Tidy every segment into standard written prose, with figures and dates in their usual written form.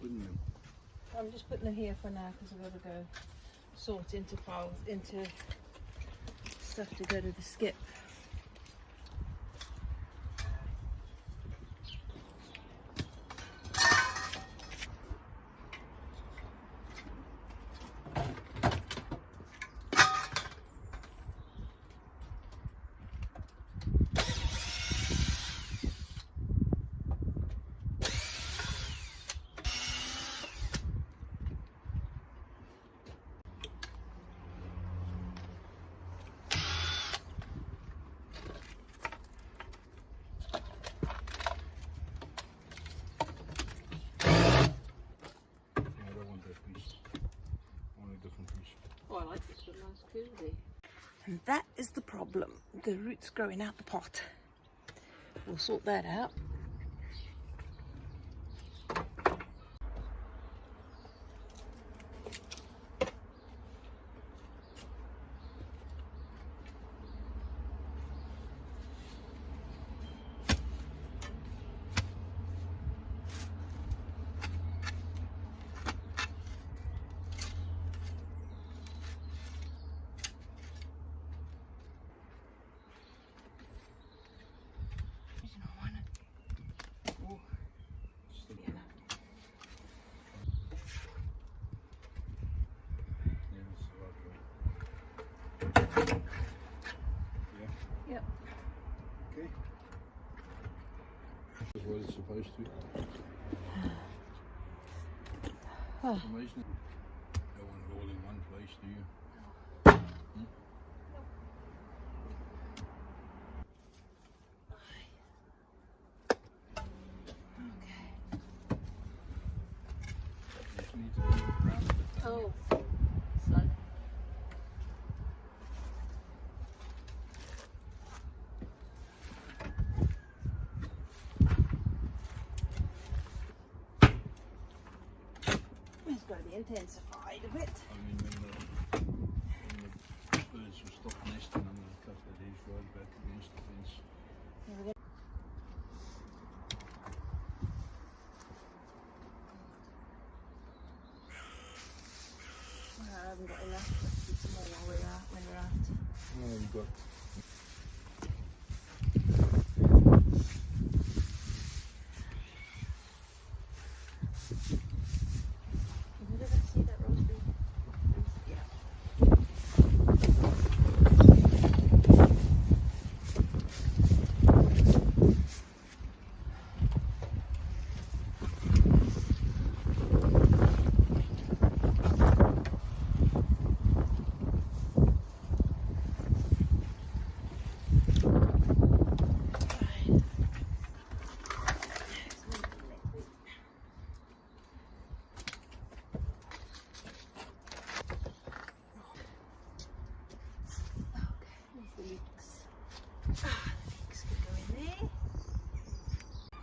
putting them? I'm just putting them here for now because I've got to go sort into files, into stuff to go to the skip. Oh, I like this one, nice cozy. And that is the problem, the roots growing out the pot. We'll sort that out. Yep. Okay. That's what it's supposed to. It's amazing. Don't want it all in one place, do you? Hmm? You just need to move it around a bit. Oh, slow. It's got to be intensified a bit. I mean, when the birds will stop nesting, I'm going to cut that hedge right back against the fence. I haven't got enough. Let's do some more while when we're out. Oh, you've got. Did I see that raspberry? Yeah.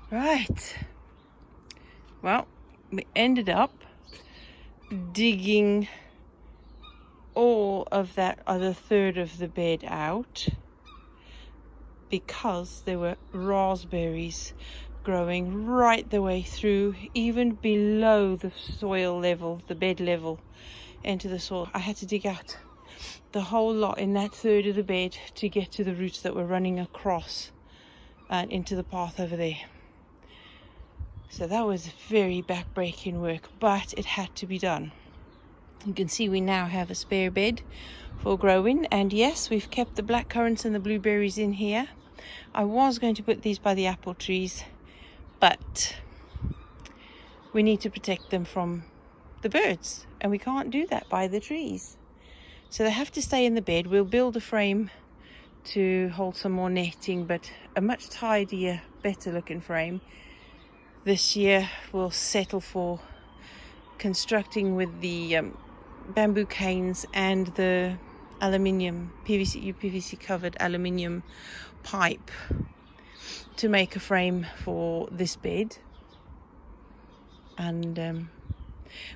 Right, well, we ended up digging all of that other third of the bed out because there were raspberries growing right the way through, even below the soil level, the bed level, into the soil. I had to dig out the whole lot in that third of the bed to get to the roots that were running across and into the path over there. So that was very back-breaking work, but it had to be done. You can see we now have a spare bed for growing, and yes, we've kept the black currants and the blueberries in here. I was going to put these by the apple trees, but we need to protect them from the birds, and we can't do that by the trees. So they have to stay in the bed. We'll build a frame to hold some more netting, but a much tidier, better looking frame. This year we'll settle for constructing with the bamboo canes and the aluminium PVC covered aluminium pipe to make a frame for this bed. And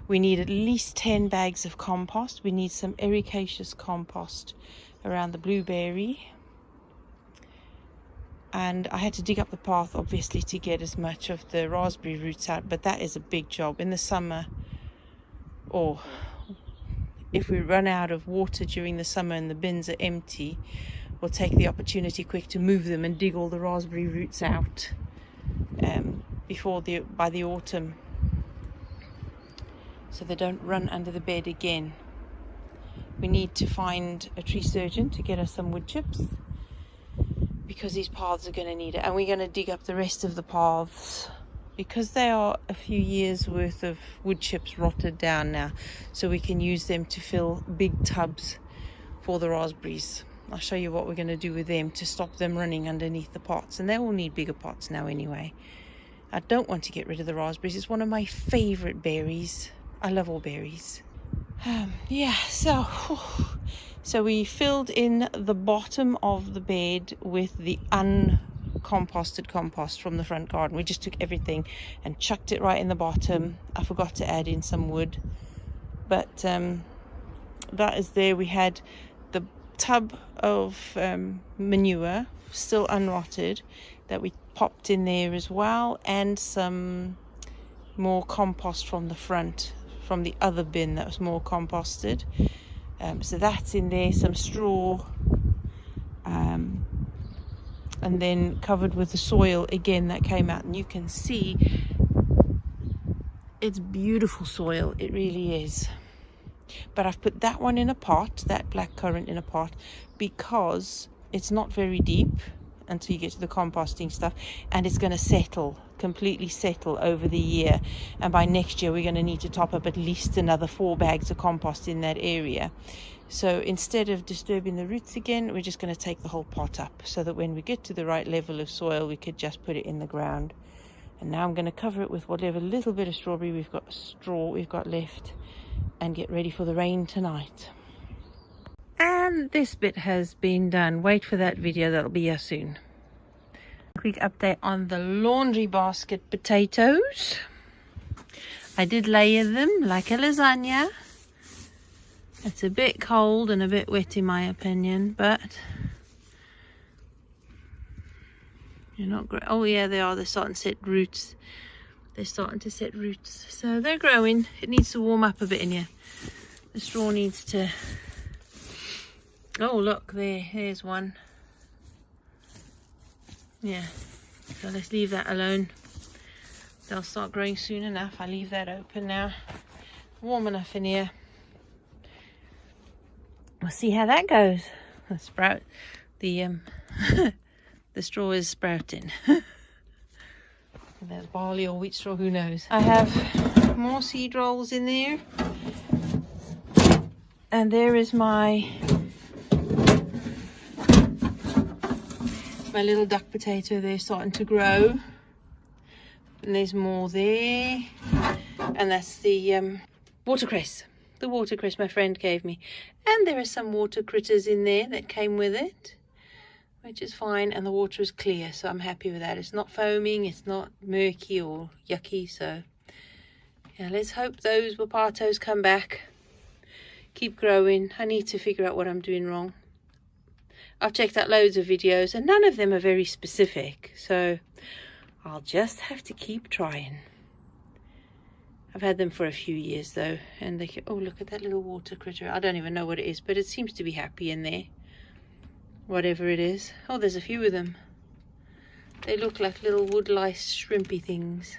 we need at least 10 bags of compost. We need some ericaceous compost around the blueberry. and I had to dig up the path obviously to get as much of the raspberry roots out, but that is a big job in the summer, or if we run out of water during the summer and the bins are empty, we'll take the opportunity quick to move them and dig all the raspberry roots out by the autumn, so they don't run under the bed again. We need to find a tree surgeon to get us some wood chips, because these paths are going to need it, and we're going to dig up the rest of the paths because they are a few years worth of wood chips rotted down now, so we can use them to fill big tubs for the raspberries. I'll show you what we're going to do with them to stop them running underneath the pots, and they will need bigger pots now anyway. I don't want to get rid of the raspberries. It's one of my favorite berries. I love all berries. Yeah, so we filled in the bottom of the bed with the uncomposted compost from the front garden. We just took everything and chucked it right in the bottom. I forgot to add in some wood, but that is there. We had the tub of manure still unrotted that we popped in there as well, and some more compost from the front, from the other bin that was more composted. So that's in there, some straw, and then covered with the soil again that came out, and you can see it's beautiful soil, it really is. But I've put that one in a pot, that black currant in a pot, because it's not very deep until you get to the composting stuff, and it's going to completely settle over the year, and by next year we're going to need to top up at least another 4 bags of compost in that area. So instead of disturbing the roots again, we're just going to take the whole pot up, so that when we get to the right level of soil we could just put it in the ground. And now I'm going to cover it with whatever little bit of straw we've got left, and get ready for the rain tonight. And this bit has been done. Wait for that video, that'll be here soon. Quick update on the laundry basket potatoes. I did layer them like a lasagna. It's a bit cold and a bit wet in my opinion, but you're not great. Oh yeah, they are. They're starting to set roots. So they're growing. It needs to warm up a bit in here. The straw needs to... Oh look, there's one. Yeah, so let's leave that alone. They'll start growing soon enough. I leave that open now. Warm enough in here. We'll see how that goes. The straw is sprouting. There's barley or wheat straw, who knows. I have more seed rolls in there, and there is my little duck potato there starting to grow, and there's more there, and that's the watercress my friend gave me, and there are some water critters in there that came with it, which is fine, and the water is clear, so I'm happy with that. It's not foaming, it's not murky or yucky, so yeah, let's hope those wapatos come back, keep growing. I need to figure out what I'm doing wrong. I've checked out loads of videos and none of them are very specific, so I'll just have to keep trying. I've had them for a few years though, and they can, oh look at that little water critter. I don't even know what it is, but it seems to be happy in there, whatever it is. Oh, there's a few of them. They look like little wood lice shrimpy things.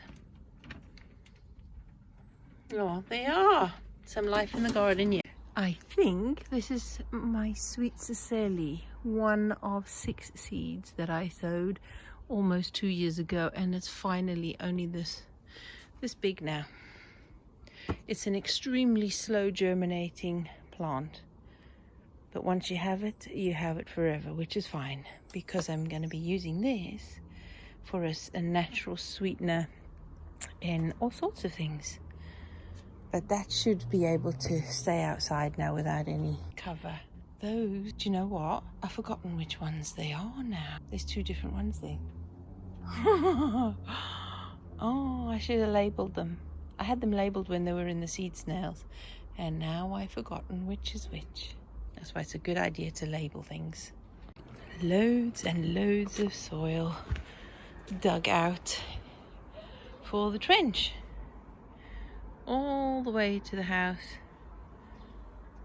Oh, they are. Some life in the garden, yeah. I think this is my sweet Cecily, one of 6 seeds that I sowed almost 2 years ago, and it's finally only this big now. It's an extremely slow germinating plant, but once you have it forever, which is fine, because I'm going to be using this for a natural sweetener in all sorts of things. But that should be able to stay outside now without any cover. Those, do you know what? I've forgotten which ones they are now. There's 2 different ones there. Oh, I should have labelled them. I had them labelled when they were in the seed snails, and now I've forgotten which is which. That's why it's a good idea to label things. loads and loads of soil dug out for the trench, all the way to the house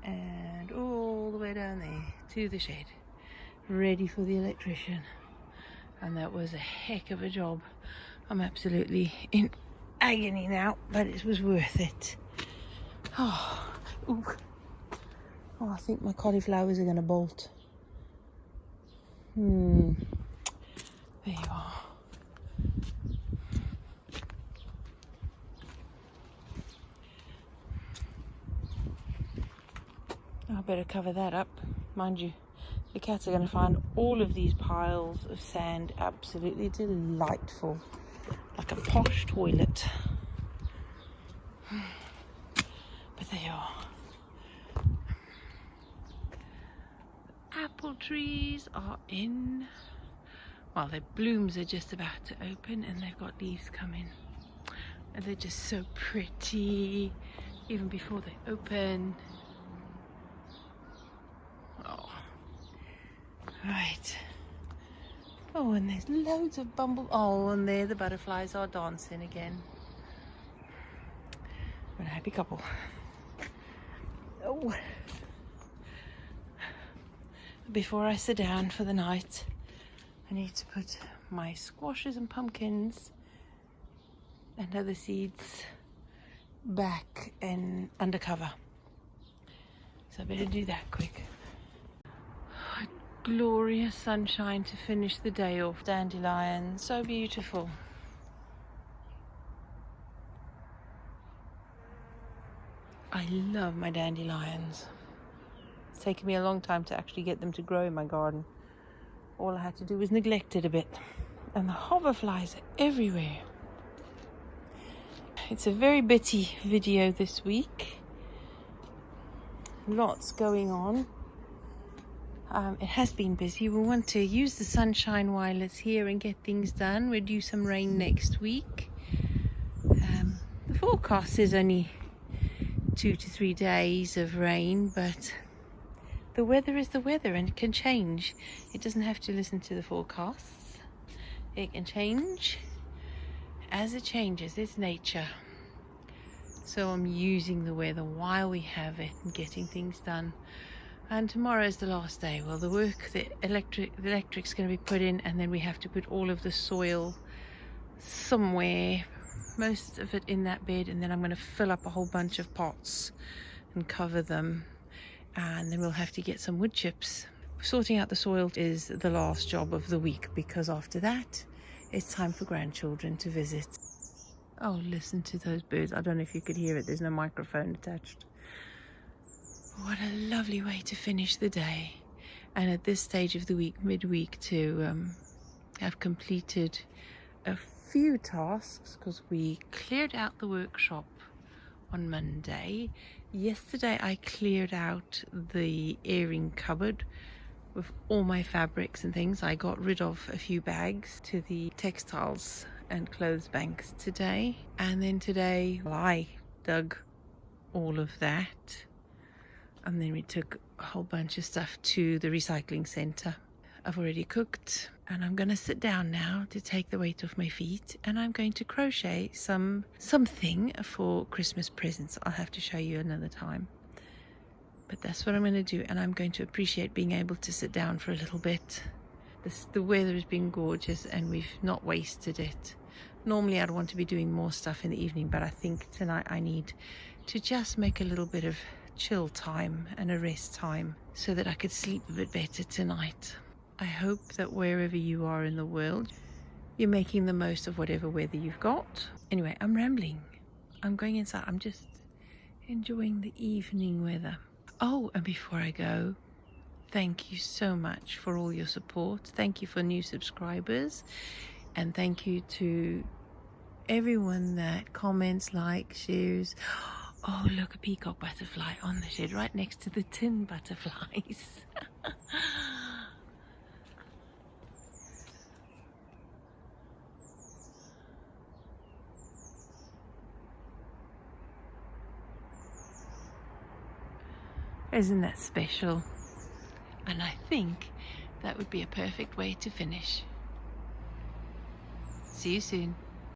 and all the way down there to the shed, ready for the electrician. And that was a heck of a job. I'm absolutely in agony now, but it was worth it. Oh, ooh. Oh, I think my cauliflowers are going to bolt. There you are. I better cover that up. Mind you, the cats are going to find all of these piles of sand absolutely delightful, like a posh toilet. But there you are. Apple trees are in. Well, their blooms are just about to open and they've got leaves coming. And they're just so pretty, even before they open. Oh. Right. Oh, and there's loads of Oh, and there the butterflies are dancing again. What a happy couple. Oh. Before I sit down for the night, I need to put my squashes and pumpkins and other seeds back and under cover. So I better do that quick. Glorious sunshine to finish the day off. Dandelions, so beautiful. I love my dandelions. It's taken me a long time to actually get them to grow in my garden. All I had to do was neglect it a bit. And the hoverflies are everywhere. It's a very bitty video this week. Lots going on. It has been busy. We want to use the sunshine while it's here and get things done. We're due some rain next week. The forecast is only 2 to 3 days of rain, but the weather is the weather and it can change. It doesn't have to listen to the forecasts. It can change as it changes. It's nature. So I'm using the weather while we have it and getting things done. And tomorrow is the last day. Well, the electric's going to be put in, and then we have to put all of the soil somewhere, most of it in that bed, and then I'm going to fill up a whole bunch of pots and cover them, and then we'll have to get some wood chips. Sorting out the soil is the last job of the week, because after that it's time for grandchildren to visit. Oh, listen to those birds. I don't know if you could hear it, there's no microphone attached. What a lovely way to finish the day. And at this stage of the week, midweek, to have completed a few tasks, because we cleared out the workshop on Monday. Yesterday I cleared out the airing cupboard with all my fabrics and things. I got rid of a few bags to the textiles and clothes banks today. And then today, well, I dug all of that. And then we took a whole bunch of stuff to the recycling center. I've already cooked, and I'm going to sit down now to take the weight off my feet, and I'm going to crochet something for Christmas presents. I'll have to show you another time. But that's what I'm going to do, and I'm going to appreciate being able to sit down for a little bit. The weather has been gorgeous, and we've not wasted it. Normally I'd want to be doing more stuff in the evening, but I think tonight I need to just make a little bit of chill time and a rest time so that I could sleep a bit better tonight. I hope that wherever you are in the world, you're making the most of whatever weather you've got. Anyway, I'm rambling. I'm going inside. I'm just enjoying the evening weather. Oh, and before I go, thank you so much for all your support. Thank you for new subscribers, and thank you to everyone that comments, likes, shares. Oh, look, a peacock butterfly on the shed right next to the tin butterflies. Isn't that special? And I think That would be a perfect way to finish. See you soon.